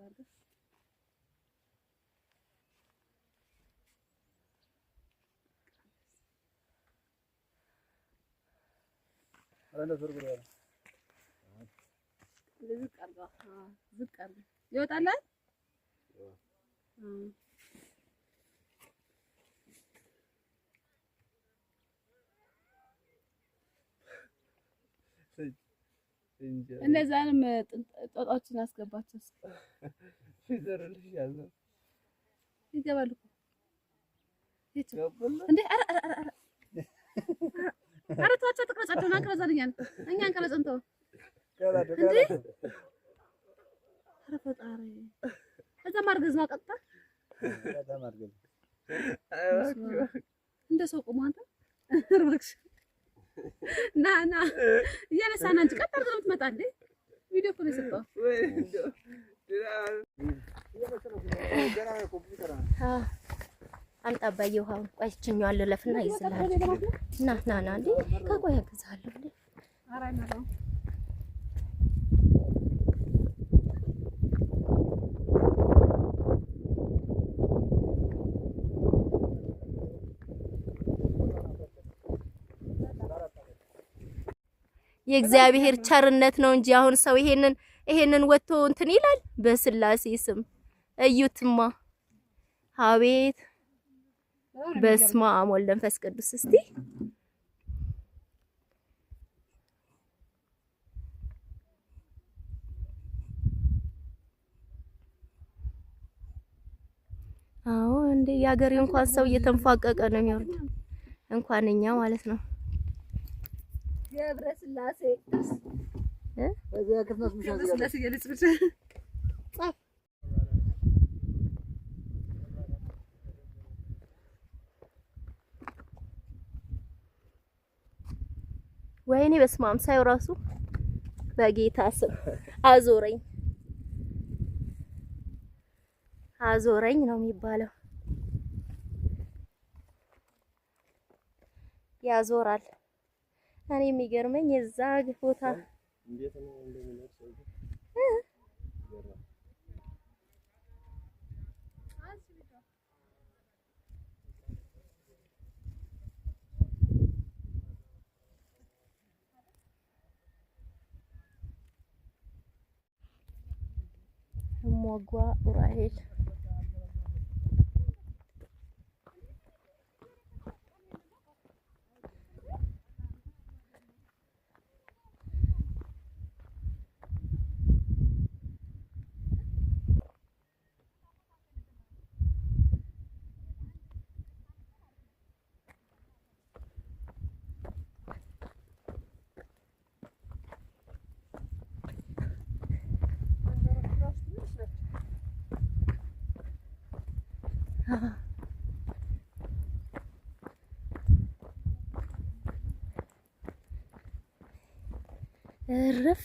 አድርገህ ዝቅ አድርገህ ይወጣላል። እነዛንም ጦጣዎችን አስገባቸው። ይዘርልሽ ያለው ይገባሉ እንዴ? ኧረ ተዋቸው፣ ትቅረጻቸው እና እንቅረጻለን። እኛን እንቅረጽን ተው እንዴ! ኧረ ፈጣሪ እዛ ማርገዝ ነው ቀጥታ እንደ ሰው ቁሞ አንተ እባክሽ ና እያነሳን አንቺ ቀጥ አድርገህ የምትመጣልህ ቪዲዮ እኮ ነው የሰጠው። አምጣ አባዬ ውሃውን። ቆይ እችኛዋን ልለፍና ይዝልሃል። ና እንዴ ከቆይ አግዝሃለሁ እንዴ። ኧረ አይመጣም። የእግዚአብሔር ቸርነት ነው እንጂ አሁን ሰው ይሄንን ወጥቶ እንትን ይላል። በስላሴ ስም እዩትማ። አቤት በስመ አብ ወወልድ ወመንፈስ ቅዱስ። እስቲ አዎ እንዴ ያገሬ እንኳን ሰው እየተንፏቀቀ ነው የሚወርድ፣ እንኳን እኛ ማለት ነው። ገብረ ስላሴ በዚያ ከፍናስ ምሻ ስላሴ ገለጽ ብቻ ጻፍ። ወይኔ በስመ አብ ሳይው ራሱ በጌታ ስም አዞረኝ ነው የሚባለው። ያዞራል። እኔ የሚገርመኝ የዛ ቦታ እንዴት ነው እንደሚነርሰው ሞጓ ኡራኤል እርፍ።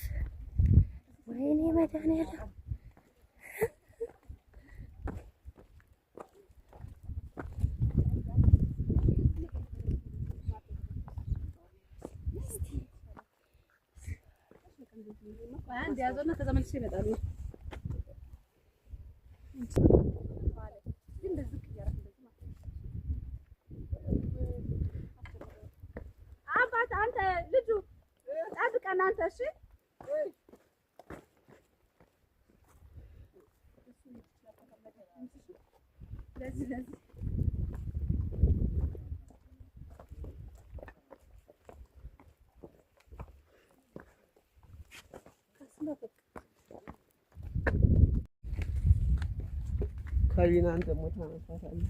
ወይኔ መድኃኒዓለም አንድ ያዘውና ተመልሼ ይመጣሉ። አባት አንተ ልጁ ጠብቀን አንተ እሺ ለዚህ ካሊናን ደግሞ ታነሳታለህ።